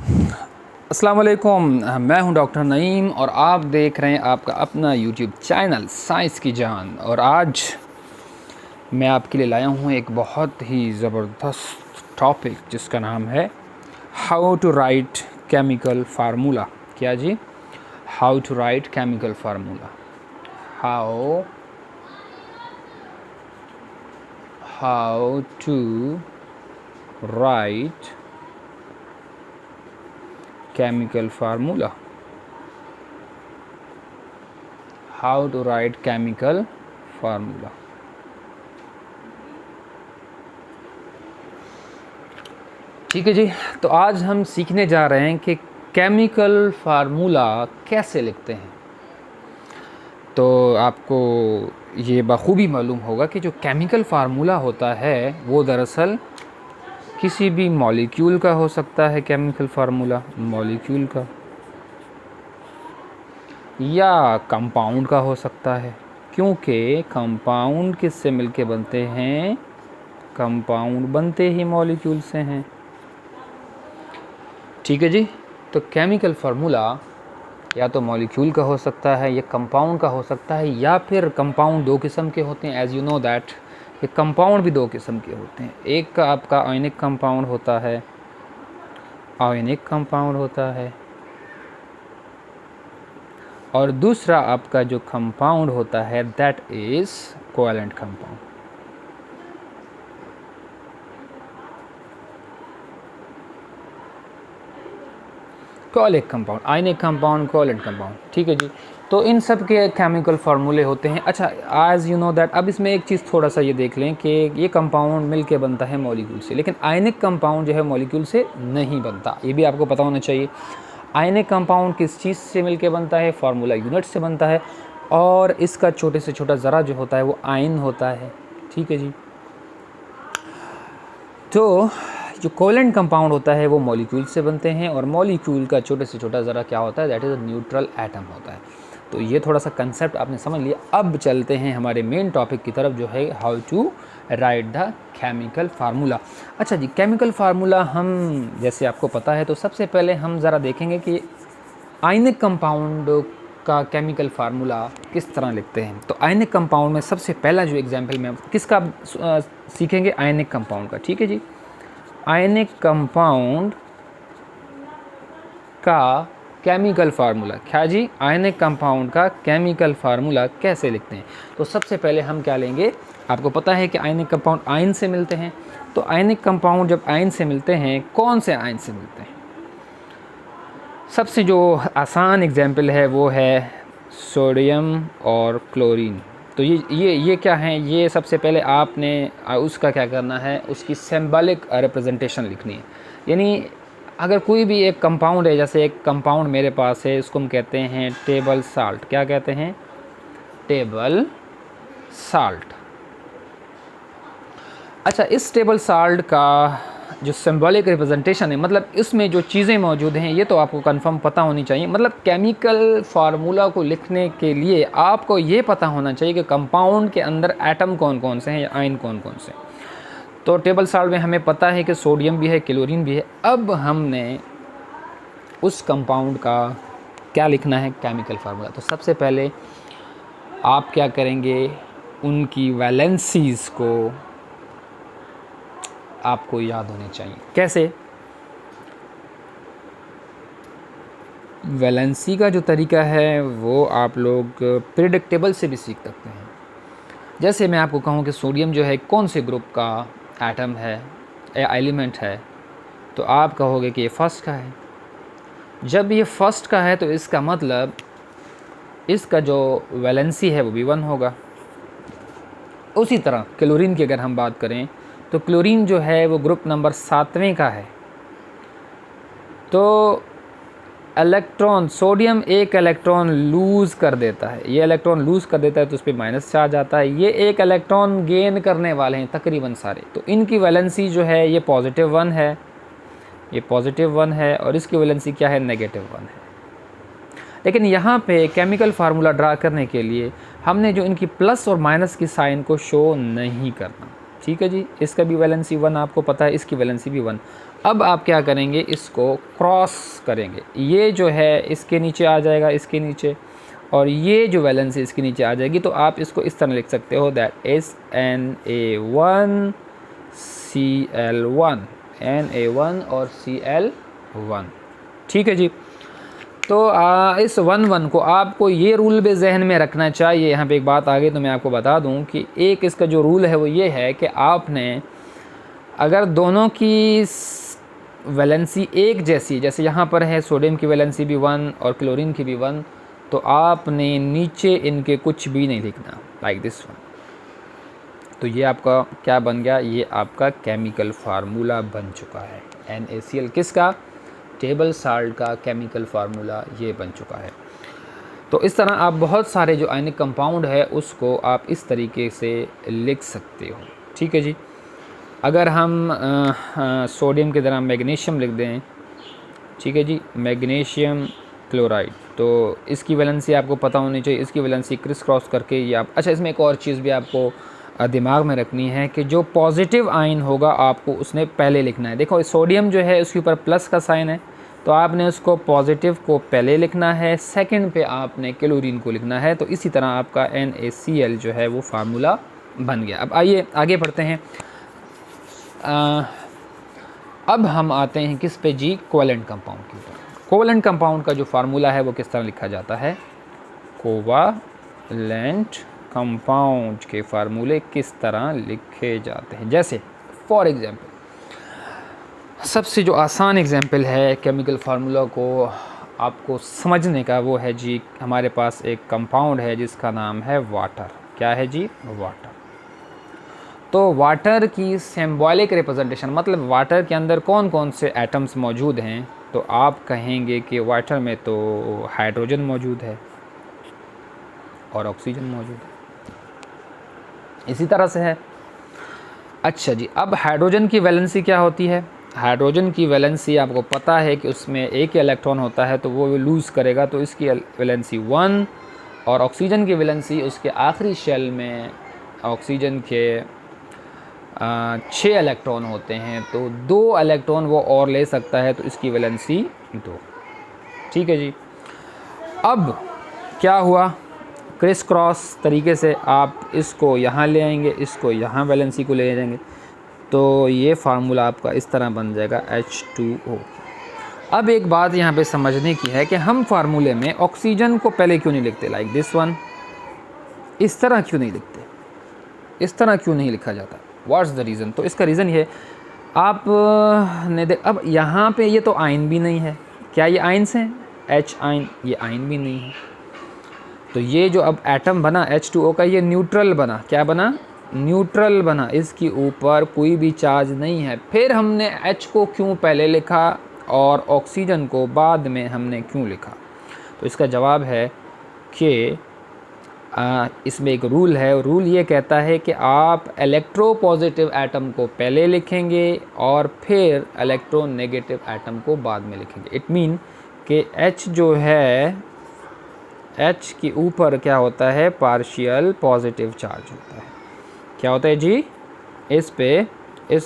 अस्सलाम वालेकुम, मैं हूं डॉक्टर नईम और आप देख रहे हैं आपका अपना यूट्यूब चैनल साइंस की जान। और आज मैं आपके लिए लाया हूं एक बहुत ही ज़बरदस्त टॉपिक जिसका नाम है how to write chemical formula. क्या जी? How to write chemical formula. How to write chemical formula. How to write chemical formula. ठीक है जी, तो आज हम सीखने जा रहे हैं कि केमिकल फार्मूला कैसे लिखते हैं। तो आपको ये बखूबी मालूम होगा कि जो केमिकल फार्मूला होता है वो दरअसल किसी भी मॉलिक्यूल का हो सकता है। केमिकल फार्मूला मॉलिक्यूल का या कंपाउंड का हो सकता है, क्योंकि कंपाउंड किससे मिलके बनते हैं? कंपाउंड बनते ही मॉलिक्यूल से हैं। ठीक है जी, तो केमिकल फार्मूला या तो मॉलिक्यूल का हो सकता है या कंपाउंड का हो सकता है, या फिर कंपाउंड दो किस्म के होते हैं। एज़ यू नो दैट कि कंपाउंड भी दो किस्म के होते हैं। एक का आपका आयनिक कंपाउंड होता है, और दूसरा आपका जो कंपाउंड होता है that is covalent compound. Covalent compound, ionic compound, covalent compound. ठीक है जी, तो इन सब के केमिकल फार्मूले होते हैं। अच्छा, एज़ यू नो दैट, अब इसमें एक चीज़ थोड़ा सा ये देख लें कि ये कंपाउंड मिलके बनता है मॉलिक्यूल से, लेकिन आयनिक कंपाउंड जो है मॉलिक्यूल से नहीं बनता। ये भी आपको पता होना चाहिए। आयनिक कंपाउंड किस चीज़ से मिलके बनता है? फार्मूला यूनिट से बनता है, और इसका छोटे से छोटा ज़रा जो होता है वो आयन होता है। ठीक है जी, तो जो कोवैलेंट कंपाउंड होता है वो मॉलिक्यूल से बनते हैं, और मॉलिक्यूल का छोटे से छोटा ज़रा क्या होता है? That is a neutral atom होता है। तो ये थोड़ा सा कंसेप्ट आपने समझ लिया। अब चलते हैं हमारे मेन टॉपिक की तरफ, जो है how to write the chemical formula. अच्छा जी, केमिकल फार्मूला हम जैसे आपको पता है, तो सबसे पहले हम ज़रा देखेंगे कि आयनिक कंपाउंड का केमिकल फार्मूला किस तरह लिखते हैं। तो आयनिक कंपाउंड में सबसे पहला जो एग्जाम्पल में किसका सीखेंगे? आयनिक कंपाउंड का। ठीक है जी, आयनिक कंपाउंड का केमिकल फार्मूला। क्या जी? आयनिक कंपाउंड का केमिकल फार्मूला कैसे लिखते हैं? तो सबसे पहले हम क्या लेंगे? आपको पता है कि आयनिक कंपाउंड आयन से मिलते हैं। तो आयनिक कंपाउंड जब आयन से मिलते हैं, कौन से आयन से मिलते हैं? सबसे जो आसान एग्जाम्पल है वो है सोडियम और क्लोरीन। तो ये क्या है? ये सबसे पहले आपने उसका क्या करना है? उसकी सिंबॉलिक रिप्रेजेंटेशन लिखनी है। यानी अगर कोई भी एक कंपाउंड है, जैसे एक कंपाउंड मेरे पास है, इसको हम कहते हैं टेबल साल्ट। क्या कहते हैं? Table salt. अच्छा, इस टेबल साल्ट का जो सिंबॉलिक रिप्रेजेंटेशन है, मतलब इसमें जो चीज़ें मौजूद हैं, ये तो आपको कंफर्म पता होनी चाहिए। मतलब केमिकल फार्मूला को लिखने के लिए आपको ये पता होना चाहिए कि कंपाउंड के अंदर एटम कौन कौन से हैं या आयन कौन कौन से। तो टेबल साल्ट में हमें पता है कि सोडियम भी है, क्लोरीन भी है। अब हमने उस कंपाउंड का क्या लिखना है? Chemical formula. तो सबसे पहले आप क्या करेंगे? उनकी वैलेंसीज़ को आपको याद होने चाहिए। कैसे? वैलेंसी का जो तरीका है वो आप लोग पीरियोडिक टेबल से भी सीख सकते हैं। जैसे मैं आपको कहूँ कि सोडियम जो है कौन से ग्रुप का एटम है या एलिमेंट है, तो आप कहोगे कि ये फर्स्ट का है। जब ये फर्स्ट का है तो इसका मतलब इसका जो वैलेंसी है वो भी 1 होगा। उसी तरह क्लोरीन की अगर हम बात करें, तो क्लोरीन जो है वो ग्रुप नंबर 7वें का है। तो इलेक्ट्रॉन, सोडियम एक इलेक्ट्रॉन लूज़ कर देता है, ये इलेक्ट्रॉन लूज़ कर देता है तो उस पर माइनस चार्ज आता है। ये एक इलेक्ट्रॉन गेन करने वाले हैं तकरीबन सारे, तो इनकी वैलेंसी जो है ये +1 है, ये +1 है, और इसकी वैलेंसी क्या है? -1 है। लेकिन यहाँ पे केमिकल फार्मूला ड्रा करने के लिए हमने जो इनकी प्लस और माइनस की साइन को शो नहीं करना। ठीक है जी, इसका भी वैलेंसी 1 आपको पता है, इसकी वैलेंसी भी 1। अब आप क्या करेंगे, इसको क्रॉस करेंगे, ये जो है इसके नीचे आ जाएगा, इसके नीचे, और ये जो वैलेंसी इसके नीचे आ जाएगी। तो आप इसको इस तरह लिख सकते हो, that is Na1 Cl1, Na1 और Cl1। ठीक है जी। तो इस 1 को आपको ये रूल भी जहन में रखना चाहिए। यहाँ पे एक बात आ गई तो मैं आपको बता दूँ कि एक इसका जो रूल है वो ये है कि आपने अगर दोनों की वैलेंसी एक जैसी, जैसे यहाँ पर है सोडियम की वैलेंसी भी 1 और क्लोरीन की भी 1, तो आपने नीचे इनके कुछ भी नहीं लिखना, लाइक दिस वन। तो ये आपका क्या बन गया, ये आपका केमिकल फार्मूला बन चुका है। NaCl किसका, टेबल साल्ट का केमिकल फार्मूला ये बन चुका है। तो इस तरह आप बहुत सारे जो आयनिक कंपाउंड है उसको आप इस तरीके से लिख सकते हो। ठीक है जी। अगर हम सोडियम की तरह मैग्नीशियम लिख दें, ठीक है जी, मैग्नीशियम क्लोराइड, तो इसकी वैलेंसी आपको पता होनी चाहिए, इसकी वैलेंसी क्रिस क्रॉस करके ये आप, अच्छा इसमें एक और चीज़ भी आपको दिमाग में रखनी है कि जो पॉजिटिव आयन होगा आपको उसने पहले लिखना है। देखो सोडियम जो है उसके ऊपर प्लस का साइन है, तो आपने उसको पॉजिटिव को पहले लिखना है, सेकंड पे आपने क्लोरीन को लिखना है। तो इसी तरह आपका NaCl जो है वो फार्मूला बन गया। अब आइए आगे बढ़ते हैं। अब हम आते हैं किस पे जी, कोवेलेंट कंपाउंड के ऊपर। कोवेलेंट कंपाउंड का जो फार्मूला है वो किस तरह लिखा जाता है, कोवेलेंट कंपाउंड के फार्मूले किस तरह लिखे जाते हैं। जैसे फॉर एग्जांपल, सबसे जो आसान एग्जांपल है केमिकल फार्मूला को आपको समझने का वो है जी, हमारे पास एक कंपाउंड है जिसका नाम है वाटर। क्या है जी, वाटर। तो वाटर की सिंबॉलिक रिप्रेजेंटेशन, मतलब वाटर के अंदर कौन कौन से एटम्स मौजूद हैं, तो आप कहेंगे कि वाटर में तो हाइड्रोजन मौजूद है और ऑक्सीजन मौजूद है, इसी तरह से है। अच्छा जी, अब हाइड्रोजन की वैलेंसी क्या होती है, हाइड्रोजन की वैलेंसी आपको पता है कि उसमें एक इलेक्ट्रॉन होता है तो वो लूज़ करेगा, तो इसकी वैलेंसी 1, और ऑक्सीजन की वैलेंसी उसके आखिरी शेल में ऑक्सीजन के 6 इलेक्ट्रॉन होते हैं, तो 2 इलेक्ट्रॉन वो और ले सकता है, तो इसकी वैलेंसी 2। ठीक है जी। अब क्या हुआ, क्रिस क्रॉस तरीके से आप इसको यहाँ ले आएंगे, इसको यहाँ वैलेंसी को ले जाएंगे, तो ये फार्मूला आपका इस तरह बन जाएगा H2O। अब एक बात यहाँ पे समझने की है कि हम फार्मूले में ऑक्सीजन को पहले क्यों नहीं लिखते, लाइक दिस वन, इस तरह क्यों नहीं लिखते, इस तरह क्यों नहीं लिखा जाता, व्हाट्स द रीज़न। तो इसका रीज़न ये आप ने देख, अब यहाँ पे ये तो आयन भी नहीं है, क्या ये आयन्स हैं, H आयन, ये आयन भी नहीं है, तो ये जो अब एटम बना H2O का, ये न्यूट्रल बना, क्या बना, न्यूट्रल बना, इसके ऊपर कोई भी चार्ज नहीं है। फिर हमने H को क्यों पहले लिखा और ऑक्सीजन को बाद में हमने क्यों लिखा, तो इसका जवाब है कि इसमें एक रूल है, रूल ये कहता है कि आप इलेक्ट्रोपॉजिटिव एटम को पहले लिखेंगे और फिर इलेक्ट्रोनेगेटिव एटम को बाद में लिखेंगे। इट मीन कि H जो है, H के ऊपर क्या होता है, पार्शियल पॉजिटिव चार्ज होता है। क्या होता है जी, इस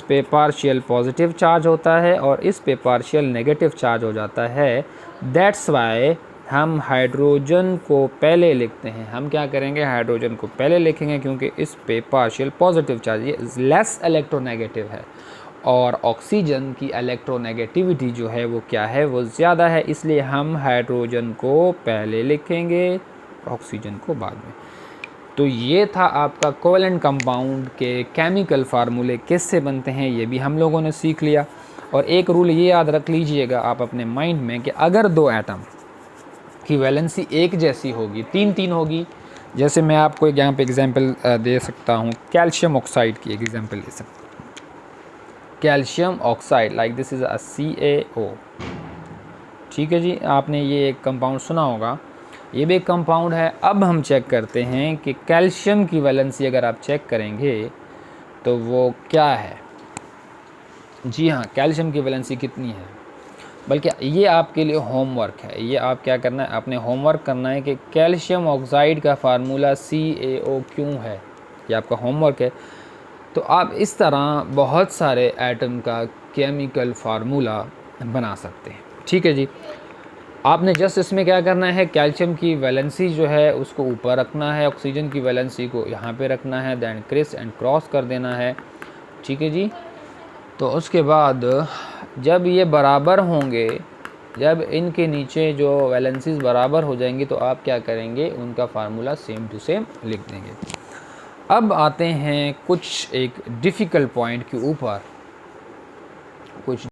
पे पार्शियल पॉजिटिव चार्ज होता है और इस पे पार्शियल नेगेटिव चार्ज हो जाता है। दैट्स वाई हम हाइड्रोजन को पहले लिखते हैं। हम क्या करेंगे, हाइड्रोजन को पहले लिखेंगे क्योंकि इस पे पार्शियल पॉजिटिव चार्ज, ये लेस इलेक्ट्रोनेगेटिव है, और ऑक्सीजन की इलेक्ट्रोनेगेटिविटी जो है वो क्या है, वो ज़्यादा है, इसलिए हम हाइड्रोजन को पहले लिखेंगे, ऑक्सीजन को बाद में। तो ये था आपका कोवेलेंट कंपाउंड के केमिकल फार्मूले किससे बनते हैं, ये भी हम लोगों ने सीख लिया। और एक रूल ये याद रख लीजिएगा आप अपने माइंड में कि अगर 2 एटम की वैलेंसी एक जैसी होगी, 3-3 होगी, जैसे मैं आपको यहाँ पे एग्जांपल दे सकता हूँ, कैल्शियम ऑक्साइड की एक एग्जांपल दे सकता हूँ, calcium oxide, like this is a CaO। ठीक है जी, आपने ये एक कंपाउंड सुना होगा, ये भी एक कंपाउंड है। अब हम चेक करते हैं कि कैल्शियम की वैलेंसी अगर आप चेक करेंगे तो वो क्या है। जी हाँ, कैल्शियम की वैलेंसी कितनी है, बल्कि ये आपके लिए होमवर्क है, ये आप क्या करना है, आपने होमवर्क करना है कि कैल्शियम ऑक्साइड का फार्मूला CaO क्यों है, ये आपका होमवर्क है। तो आप इस तरह बहुत सारे एटम का केमिकल फार्मूला बना सकते हैं। ठीक है जी, आपने जस्ट इसमें क्या करना है, कैल्शियम की वैलेंसी जो है उसको ऊपर रखना है, ऑक्सीजन की वैलेंसी को यहाँ पे रखना है, दैन क्रिस एंड क्रॉस कर देना है। ठीक है जी, तो उसके बाद जब ये बराबर होंगे, जब इनके नीचे जो वैलेंसीज बराबर हो जाएंगी तो आप क्या करेंगे, उनका फार्मूला सेम टू सेम लिख देंगे। अब आते हैं कुछ एक डिफ़िकल्ट पॉइंट के ऊपर, कुछ